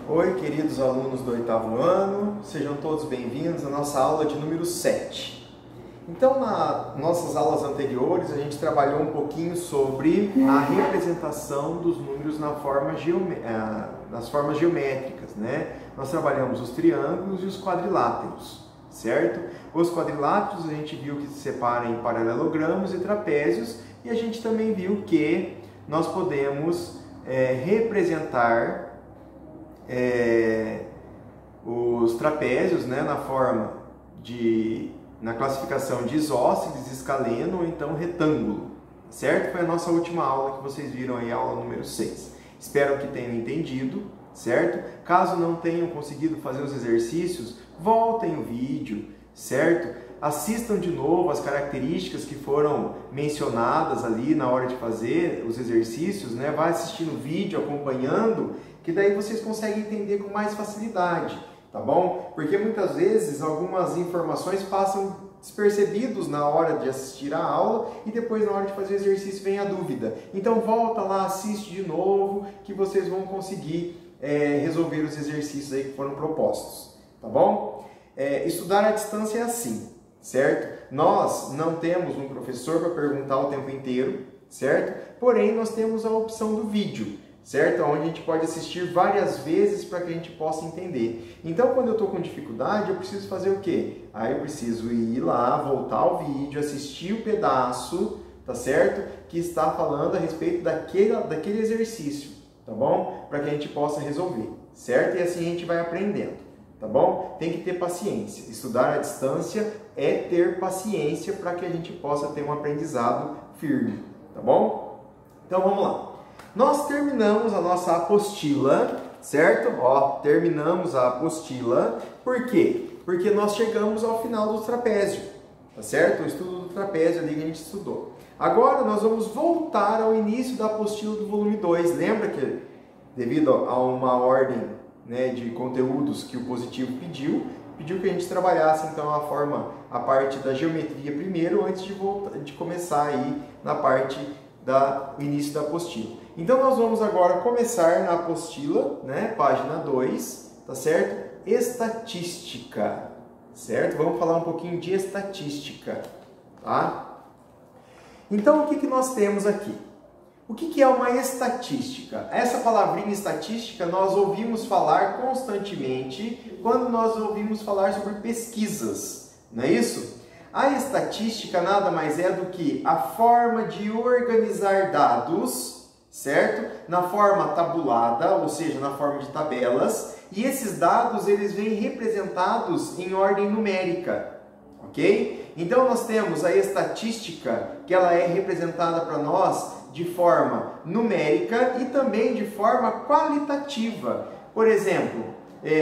Oi, queridos alunos do 8º ano, sejam todos bem-vindos à nossa aula de número 7. Então, nas nossas aulas anteriores, a gente trabalhou um pouquinho sobre a representação dos números nas formas geométricas, né? Nós trabalhamos os triângulos e os quadriláteros, certo? Os quadriláteros a gente viu que se separam em paralelogramos e trapézios, e a gente também viu que nós podemos representar os trapézios, né, na classificação de isósceles, escaleno ou então retângulo, certo? Foi a nossa última aula que vocês viram aí, a aula número 6. Espero que tenham entendido, certo? Caso não tenham conseguido fazer os exercícios, voltem o vídeo, certo? Assistam de novo as características que foram mencionadas ali na hora de fazer os exercícios, né? Vai assistindo o vídeo, acompanhando, que daí vocês conseguem entender com mais facilidade, tá bom? Porque muitas vezes algumas informações passam despercebidos na hora de assistir a aula e depois na hora de fazer o exercício vem a dúvida. Então volta lá, assiste de novo, que vocês vão conseguir resolver os exercícios aí que foram propostos, tá bom? Estudar à distância é assim, certo? Nós não temos um professor para perguntar o tempo inteiro, certo? Porém, nós temos a opção do vídeo, certo? Onde a gente pode assistir várias vezes para que a gente possa entender. Então, quando eu estou com dificuldade, eu preciso fazer o quê? Aí eu preciso ir lá, voltar ao vídeo, assistir o pedaço, tá certo? Que está falando a respeito daquele exercício, tá bom? Para que a gente possa resolver, certo? E assim a gente vai aprendendo, tá bom? Tem que ter paciência. Estudar à distância é ter paciência para que a gente possa ter um aprendizado firme, tá bom? Então, vamos lá. Nós terminamos a nossa apostila, certo? Ó, terminamos a apostila. Por quê? Porque nós chegamos ao final do trapézio, tá certo? O estudo do trapézio ali que a gente estudou. Agora nós vamos voltar ao início da apostila do volume 2. Lembra que, devido a uma ordem, né, de conteúdos que o Positivo pediu que a gente trabalhasse então a parte da geometria primeiro, antes de começar aí na parte do início da apostila. Então nós vamos agora começar na apostila, né, página 2, tá certo? Estatística, certo? Vamos falar um pouquinho de estatística, tá? Então o que nós temos aqui? O que é uma estatística? Essa palavrinha estatística nós ouvimos falar constantemente quando nós ouvimos falar sobre pesquisas, não é isso? A estatística nada mais é do que a forma de organizar dados, certo? Na forma tabulada, ou seja, na forma de tabelas, e esses dados eles vêm representados em ordem numérica, ok? Então nós temos a estatística, que ela é representada para nós de forma numérica e também de forma qualitativa. Por exemplo,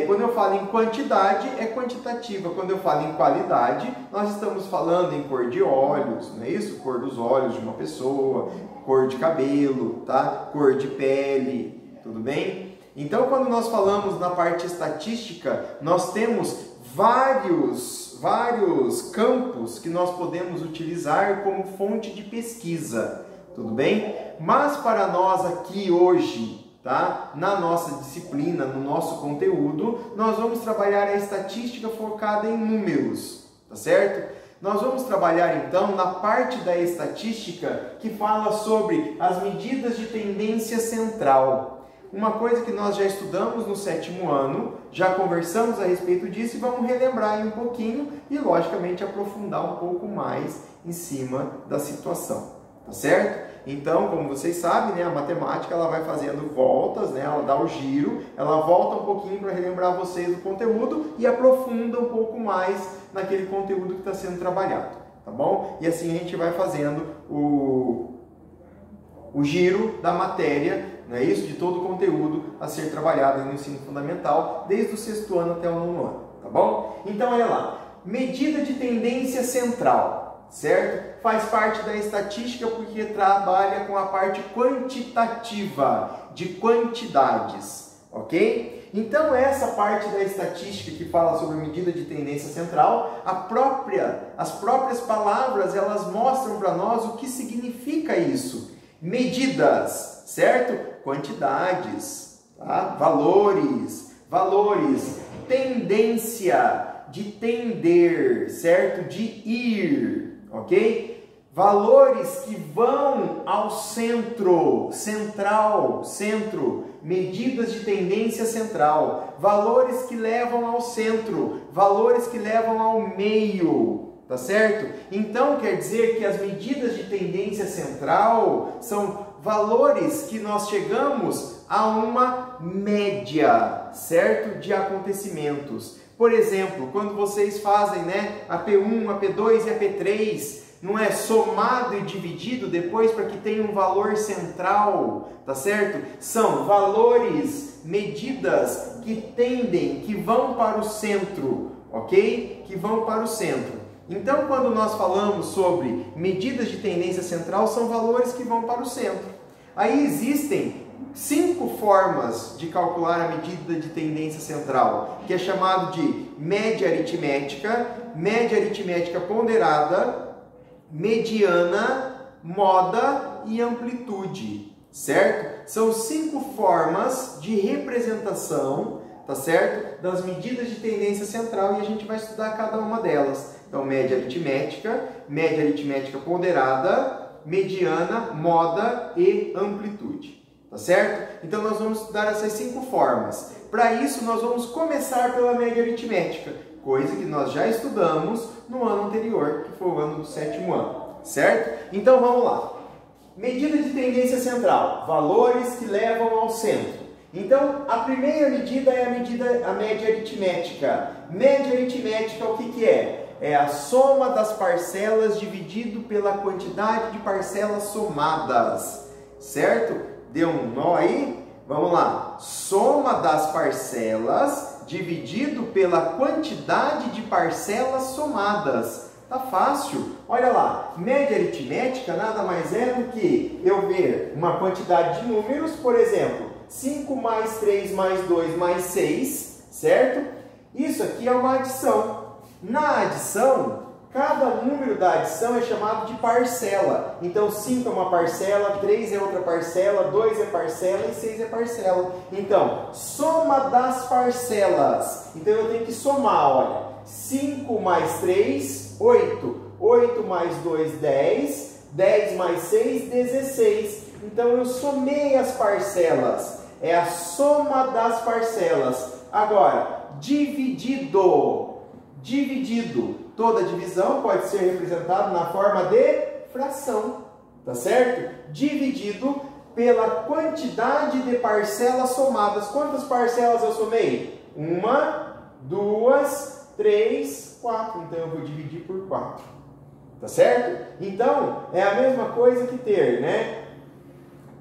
quando eu falo em quantidade, é quantitativa. Quando eu falo em qualidade, nós estamos falando em cor de olhos, não é isso? Cor dos olhos de uma pessoa, cor de cabelo, tá? Cor de pele, tudo bem? Então, quando nós falamos na parte estatística, nós temos vários campos que nós podemos utilizar como fonte de pesquisa, tudo bem? Mas para nós aqui hoje, tá? Na nossa disciplina, no nosso conteúdo, nós vamos trabalhar a estatística focada em números, tá certo? Nós vamos trabalhar então na parte da estatística que fala sobre as medidas de tendência central. Uma coisa que nós já estudamos no 7º ano, já conversamos a respeito disso e vamos relembrar aí um pouquinho e logicamente aprofundar um pouco mais em cima da situação, tá certo? Então, como vocês sabem, né, a matemática ela vai fazendo voltas, né, ela dá o giro, ela volta um pouquinho para relembrar vocês do conteúdo e aprofunda um pouco mais naquele conteúdo que está sendo trabalhado, tá bom? E assim a gente vai fazendo o giro da matéria, não é isso? De todo o conteúdo a ser trabalhado no ensino fundamental, desde o 6º ano até o 9º ano, tá bom? Então, olha lá, medida de tendência central, certo? Faz parte da estatística porque trabalha com a parte quantitativa, de quantidades, ok? Então, essa parte da estatística que fala sobre medida de tendência central, as próprias palavras, elas mostram para nós o que significa isso. Medidas, certo? Quantidades, tá? Valores, valores, tendência, de tender, certo? De ir, ok? Valores que vão ao centro, central, centro, medidas de tendência central, valores que levam ao centro, valores que levam ao meio, tá certo? Então quer dizer que as medidas de tendência central são valores que nós chegamos a uma média, certo? De acontecimentos. Por exemplo, quando vocês fazem, né, a P1, a P2 e a P3, não é somado e dividido depois para que tenha um valor central, tá certo? São valores, medidas que tendem, que vão para o centro, ok? Que vão para o centro. Então, quando nós falamos sobre medidas de tendência central, são valores que vão para o centro. Aí existem 5 formas de calcular a medida de tendência central, que é chamado de média aritmética ponderada, mediana, moda e amplitude, certo? São 5 formas de representação, tá certo? Das medidas de tendência central e a gente vai estudar cada uma delas. Então, média aritmética ponderada, mediana, moda e amplitude, tá certo? Então, nós vamos estudar essas 5 formas. Para isso, nós vamos começar pela média aritmética, coisa que nós já estudamos no ano anterior, que foi o ano do 7º ano, certo? Então, vamos lá. Medida de tendência central, valores que levam ao centro. Então, a primeira medida é a média aritmética. Média aritmética, o que é? É a soma das parcelas dividido pela quantidade de parcelas somadas, certo? Deu um nó aí? Vamos lá. Soma das parcelas dividido pela quantidade de parcelas somadas. Tá fácil. Olha lá. Média aritmética nada mais é do que eu ver uma quantidade de números, por exemplo, 5 mais 3 mais 2 mais 6, certo? Isso aqui é uma adição. Na adição, cada número da adição é chamado de parcela. Então, 5 é uma parcela, 3 é outra parcela, 2 é parcela e 6 é parcela. Então, soma das parcelas. Então, eu tenho que somar, olha. 5 mais 3, 8. 8 mais 2, 10. 10 mais 6, 16. Então, eu somei as parcelas. É a soma das parcelas. Agora, dividido. Toda divisão pode ser representada na forma de fração, tá certo? Dividido pela quantidade de parcelas somadas. Quantas parcelas eu somei? 1, 2, 3, 4. Então eu vou dividir por 4, tá certo? Então é a mesma coisa que ter, né?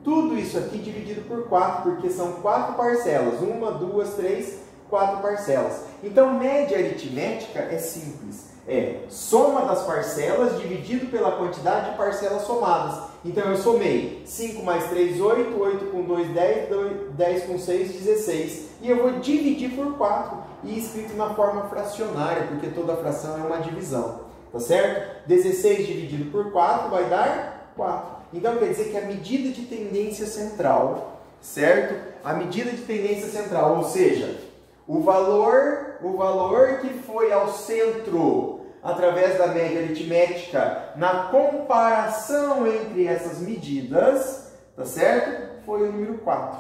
Tudo isso aqui dividido por 4, porque são 4 parcelas. 1, 2, 3, 4 parcelas. Então, média aritmética é simples. É soma das parcelas dividido pela quantidade de parcelas somadas. Então, eu somei 5 mais 3, 8. 8 com 2, 10. 10 com 6, 16. E eu vou dividir por 4. E escrito na forma fracionária, porque toda fração é uma divisão. Tá certo? 16 dividido por 4 vai dar 4. Então, quer dizer que a medida de tendência central, certo? A medida de tendência central, ou seja, o valor que foi ao centro através da média aritmética na comparação entre essas medidas, tá certo? Foi o número 4,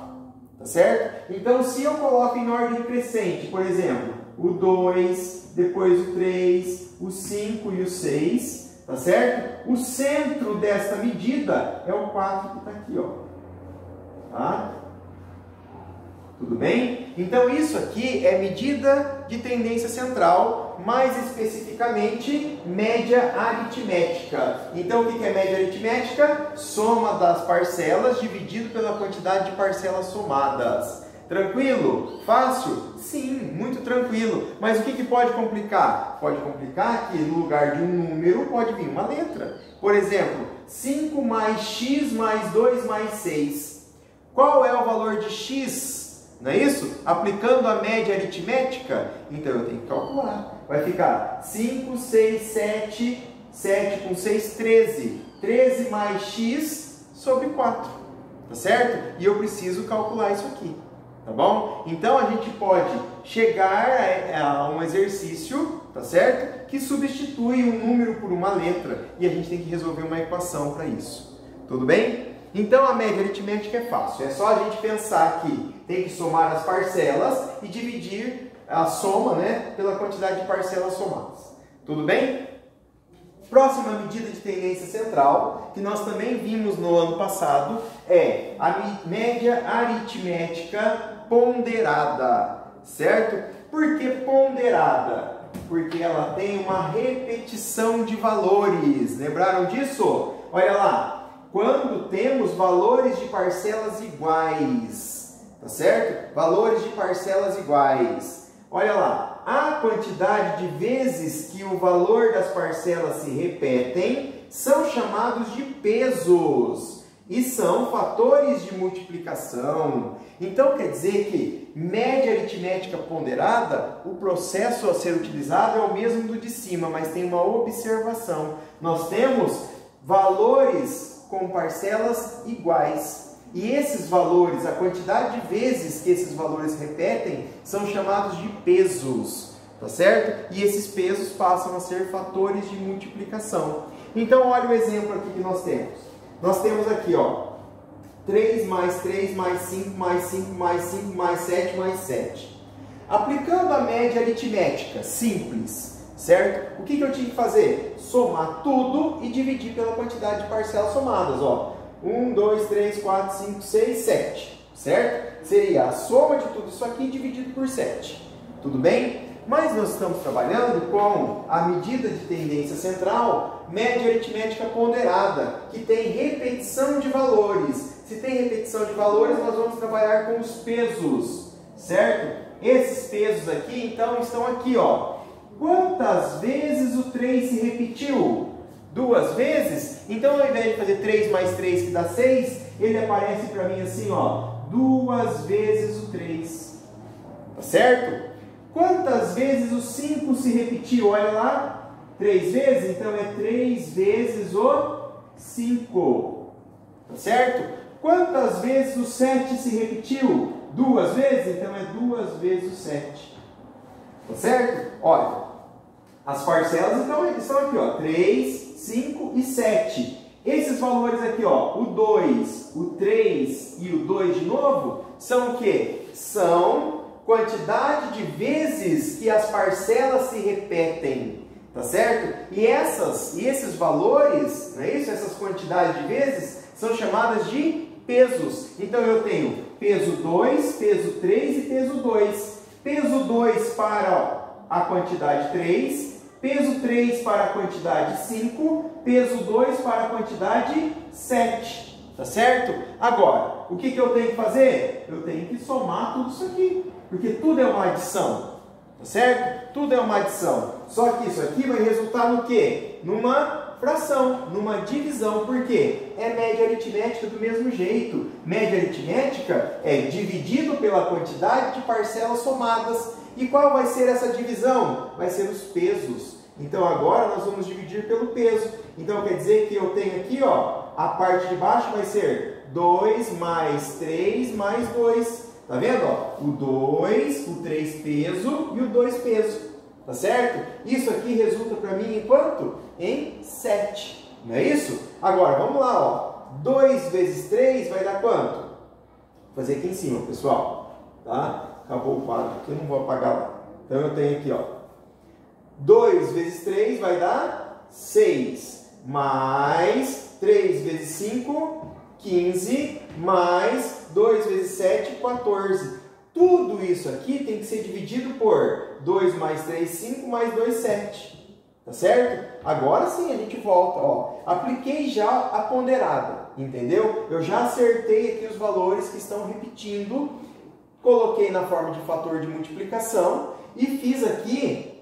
tá certo? Então, se eu coloco em ordem crescente, por exemplo, o 2, depois o 3, o 5 e o 6, tá certo? O centro desta medida é o 4 que está aqui, ó. Tá? Tudo bem? Então, isso aqui é medida de tendência central, mais especificamente, média aritmética. Então, o que é média aritmética? Soma das parcelas dividido pela quantidade de parcelas somadas. Tranquilo? Fácil? Sim, muito tranquilo. Mas o que pode complicar? Pode complicar que no lugar de um número pode vir uma letra. Por exemplo, 5 mais x mais 2 mais 6. Qual é o valor de x? Não é isso? Aplicando a média aritmética, então eu tenho que calcular. Vai ficar 5, 6, 7, 7 com 6, 13. 13 mais x sobre 4. Tá certo? E eu preciso calcular isso aqui. tá bom? Então a gente pode chegar a um exercício, tá certo? Que substitui um número por uma letra e a gente tem que resolver uma equação para isso. Tudo bem? Então a média aritmética é fácil, é só a gente pensar que tem que somar as parcelas e dividir a soma, né, pela quantidade de parcelas somadas. Tudo bem? Próxima medida de tendência central, que nós também vimos no ano passado, é a média aritmética ponderada, certo? Por que ponderada? Porque ela tem uma repetição de valores. Lembraram disso? Olha lá, quando temos valores de parcelas iguais, tá certo? Valores de parcelas iguais. Olha lá, a quantidade de vezes que o valor das parcelas se repetem são chamados de pesos e são fatores de multiplicação. Então quer dizer que média aritmética ponderada, o processo a ser utilizado é o mesmo do de cima, mas tem uma observação. Nós temos valores com parcelas iguais. E esses valores, a quantidade de vezes que esses valores repetem, são chamados de pesos, tá certo? E esses pesos passam a ser fatores de multiplicação. Então, olha o exemplo aqui que nós temos. Nós temos aqui, ó, 3 mais 3 mais 5 mais 5 mais 5 mais 7 mais 7. Aplicando a média aritmética simples, certo? O que eu tinha que fazer? Somar tudo e dividir pela quantidade de parcelas somadas, ó. 1, 2, 3, 4, 5, 6, 7, certo? Seria a soma de tudo isso aqui dividido por 7. Tudo bem? Mas nós estamos trabalhando com a medida de tendência central, média aritmética ponderada, que tem repetição de valores. Se tem repetição de valores, nós vamos trabalhar com os pesos, certo? Esses pesos aqui, então, estão aqui, ó. Quantas vezes o 3 se repetiu? 2 vezes? Então, ao invés de fazer 3 mais 3, que dá 6, ele aparece para mim assim, ó, 2 vezes o 3. Tá certo? Quantas vezes o 5 se repetiu? Olha lá, 3 vezes, então é 3 vezes o 5. Tá certo? Quantas vezes o 7 se repetiu? 2 vezes, então é 2 vezes o 7. Tá certo? Olha, as parcelas então estão aqui, ó, 3, 5 e 7. Esses valores aqui, ó, o 2, o 3 e o 2 de novo, são o quê? São quantidade de vezes que as parcelas se repetem, tá certo? E esses valores, não é isso? Essas quantidades de vezes são chamadas de pesos. Então eu tenho peso 2, peso 3 e peso 2. Peso 2 para a quantidade 3, peso 3 para a quantidade 5, peso 2 para a quantidade 7, tá certo? Agora, o que eu tenho que fazer? Eu tenho que somar tudo isso aqui, porque tudo é uma adição, tá certo? Tudo é uma adição. Só que isso aqui vai resultar no quê? Numa fração, numa divisão. Por quê? É média aritmética do mesmo jeito. Média aritmética é dividido pela quantidade de parcelas somadas. E qual vai ser essa divisão? Vai ser os pesos. Então agora nós vamos dividir pelo peso. Então quer dizer que eu tenho aqui, ó, a parte de baixo vai ser 2 mais 3 mais 2. Tá vendo? Ó? O 2, o 3 peso e o 2 peso. Tá certo? Isso aqui resulta para mim em quanto? Em 7. Não é isso? Agora, vamos lá, ó. 2 vezes 3 vai dar quanto? Vou fazer aqui em cima, pessoal. Tá? Acabou o quadro aqui, eu não vou apagar lá. Então eu tenho aqui, ó. 2 vezes 3 vai dar 6. Mais 3 vezes 5, 15. Mais 2 vezes 7, 14. Tudo isso aqui tem que ser dividido por 2 mais 3, 5, mais 2, 7. Tá certo? Agora sim a gente volta, ó. Apliquei já a ponderada, entendeu? Eu já acertei aqui os valores que estão repetindo, coloquei na forma de fator de multiplicação e fiz aqui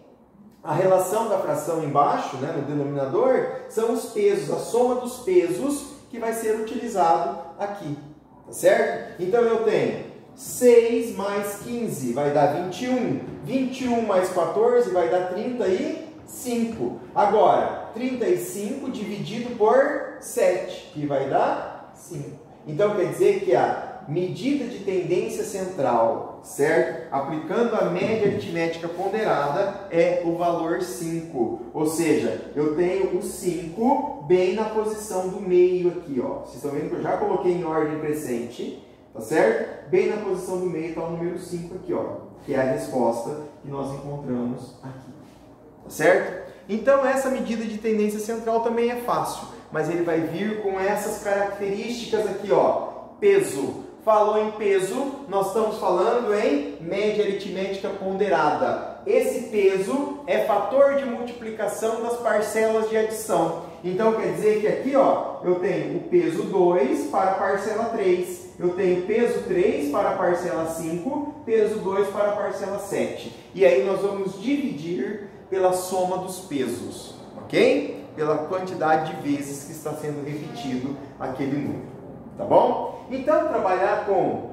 a relação da fração embaixo, né, no denominador, são os pesos, a soma dos pesos que vai ser utilizado aqui, tá certo? Então eu tenho 6 mais 15 vai dar 21, 21 mais 14 vai dar 35. Agora, 35 dividido por 7, que vai dar 5. Então quer dizer que a medida de tendência central, certo? Aplicando a média aritmética ponderada é o valor 5. Ou seja, eu tenho o 5 bem na posição do meio aqui, ó. Vocês estão vendo que eu já coloquei em ordem crescente, tá certo? Bem na posição do meio está o número 5 aqui, ó, que é a resposta que nós encontramos aqui, tá certo? Então essa medida de tendência central também é fácil, mas ele vai vir com essas características aqui, ó. Peso. Falou em peso, nós estamos falando em média aritmética ponderada. Esse peso é fator de multiplicação das parcelas de adição. Então quer dizer que aqui, ó, eu tenho o peso 2 para a parcela 3. Eu tenho peso 3 para a parcela 5, peso 2 para a parcela 7. E aí nós vamos dividir pela soma dos pesos, ok? Pela quantidade de vezes que está sendo repetido aquele número, tá bom? Então, trabalhar com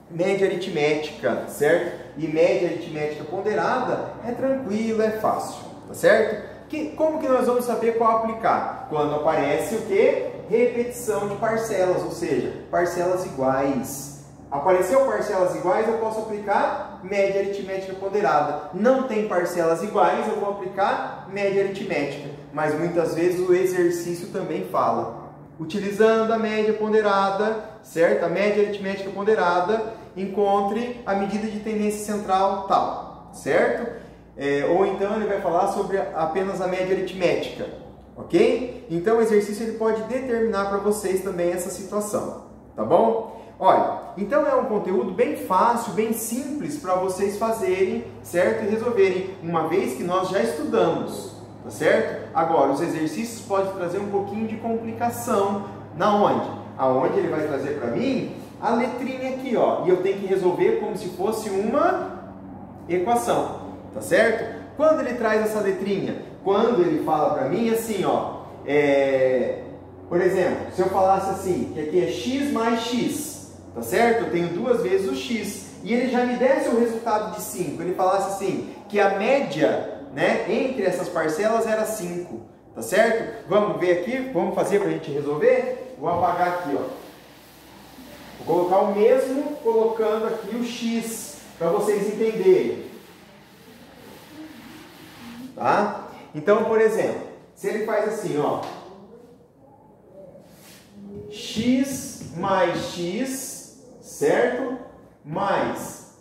média aritmética, certo? E média aritmética ponderada é tranquilo, é fácil, tá certo? Como que nós vamos saber qual aplicar? Quando aparece o quê? Repetição de parcelas, ou seja, parcelas iguais. Apareceu parcelas iguais, eu posso aplicar média aritmética ponderada. Não tem parcelas iguais, eu vou aplicar média aritmética. Mas muitas vezes o exercício também fala. Utilizando a média ponderada, certo? A média aritmética ponderada, encontre a medida de tendência central tal, certo? Ou então ele vai falar sobre apenas a média aritmética, ok? Então o exercício ele pode determinar para vocês também essa situação, tá bom? Olha, então é um conteúdo bem fácil, bem simples para vocês fazerem, certo? E resolverem, uma vez que nós já estudamos, tá certo? Agora, os exercícios podem trazer um pouquinho de complicação. Na onde? Aonde ele vai trazer para mim a letrinha aqui, ó. E eu tenho que resolver como se fosse uma equação, tá certo? Quando ele traz essa letrinha? Quando ele fala para mim assim, ó. Por exemplo, se eu falasse assim, que aqui é x mais x, tá certo? Eu tenho duas vezes o x. E ele já me desse o resultado de 5. Ele falasse assim, que a média, né, entre essas parcelas era 5, tá certo? Vamos ver aqui, vamos fazer para a gente resolver? Vou apagar aqui, ó. Vou colocar o mesmo, colocando aqui o x, para vocês entenderem. Tá? Então, por exemplo, se ele faz assim, ó. X mais x, certo? Mais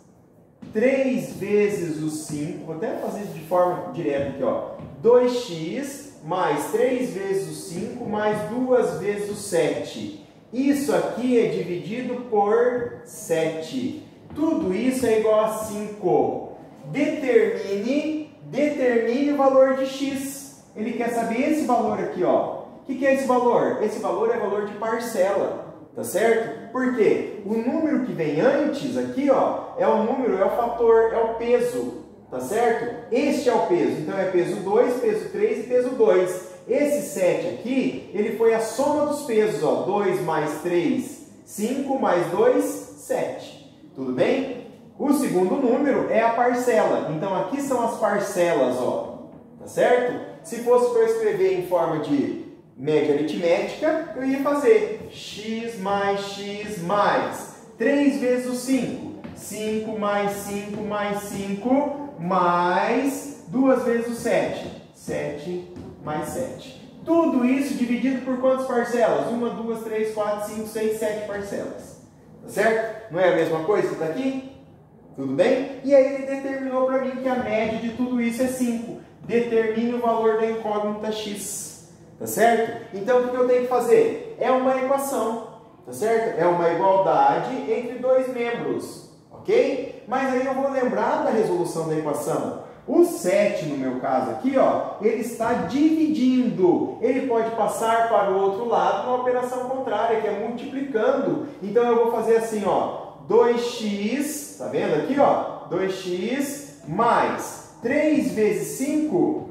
3 vezes o 5, vou até fazer de forma direta aqui, ó. 2x mais 3 vezes o 5 mais 2 vezes o 7. Isso aqui é dividido por 7. Tudo isso é igual a 5. Determine o valor de x. Ele quer saber esse valor aqui, ó. O que é esse valor? Esse valor é valor de parcela, tá certo? Por quê? O número que vem antes aqui, ó, é o número, é o fator, é o peso, tá certo? Este é o peso, então é peso 2, peso 3 e peso 2. Esse 7 aqui, ele foi a soma dos pesos, ó, 2 mais 3, 5 mais 2, 7. Tudo bem? O segundo número é a parcela, então aqui são as parcelas, ó, tá certo? Se fosse para eu escrever em forma de média aritmética, eu ia fazer x mais 3 vezes o 5. 5 mais 5 mais 5 mais 2 vezes o 7. 7 mais 7. Tudo isso dividido por quantas parcelas? 1, 2, 3, 4, 5, 6, 7 parcelas. Tá certo? Não é a mesma coisa que está aqui? Tudo bem? E aí ele determinou para mim que a média de tudo isso é 5. Determine o valor da incógnita x. Tá certo? Então, o que eu tenho que fazer? É uma equação, tá certo? É uma igualdade entre dois membros, ok? Mas aí eu vou lembrar da resolução da equação. O 7, no meu caso aqui, ó, ele está dividindo. Ele pode passar para o outro lado numa operação contrária, que é multiplicando. Então, eu vou fazer assim, ó, 2x, tá vendo aqui, ó? 2x mais 3 vezes 5,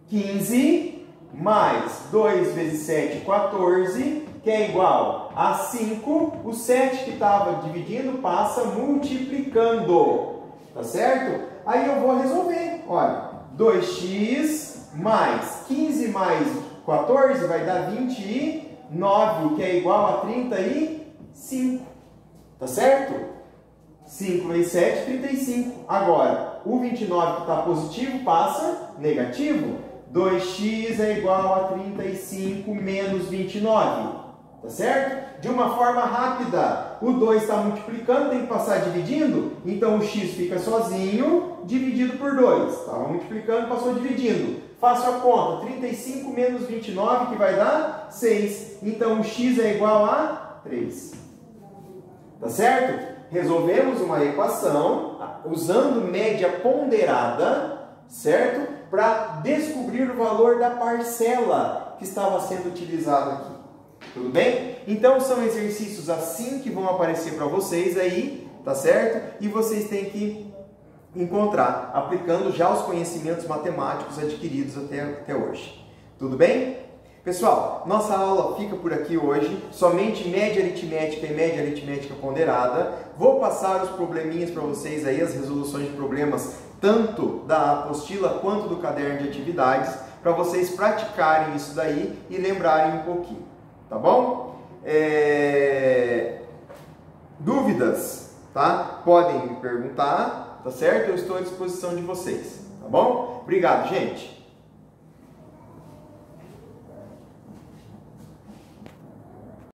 15... mais 2 vezes 7, 14, que é igual a 5. O 7 que estava dividindo passa multiplicando, tá certo? Aí eu vou resolver, olha, 2x mais 15 mais 14 vai dar 29, que é igual a 35. Tá certo? 5 vezes 7, 35. Agora, o 29 que está positivo passa negativo. 2x é igual a 35 menos 29. Tá certo? De uma forma rápida, o 2 está multiplicando, tem que passar dividindo. Então, o x fica sozinho, dividido por 2. Estava multiplicando, passou dividindo. Faço a conta. 35 menos 29, que vai dar 6. Então, o x é igual a 3. Tá certo? Resolvemos uma equação usando média ponderada, certo? Para descobrir o valor da parcela que estava sendo utilizada aqui. Tudo bem? Então são exercícios assim que vão aparecer para vocês aí, tá certo? E vocês têm que encontrar, aplicando já os conhecimentos matemáticos adquiridos até hoje. Tudo bem? Pessoal, nossa aula fica por aqui hoje, somente média aritmética e média aritmética ponderada. Vou passar os probleminhas para vocês aí, as resoluções de problemas, tanto da apostila quanto do caderno de atividades, para vocês praticarem isso daí e lembrarem um pouquinho, tá bom? Dúvidas, tá? Podem me perguntar, tá certo? Eu estou à disposição de vocês, tá bom? Obrigado, gente!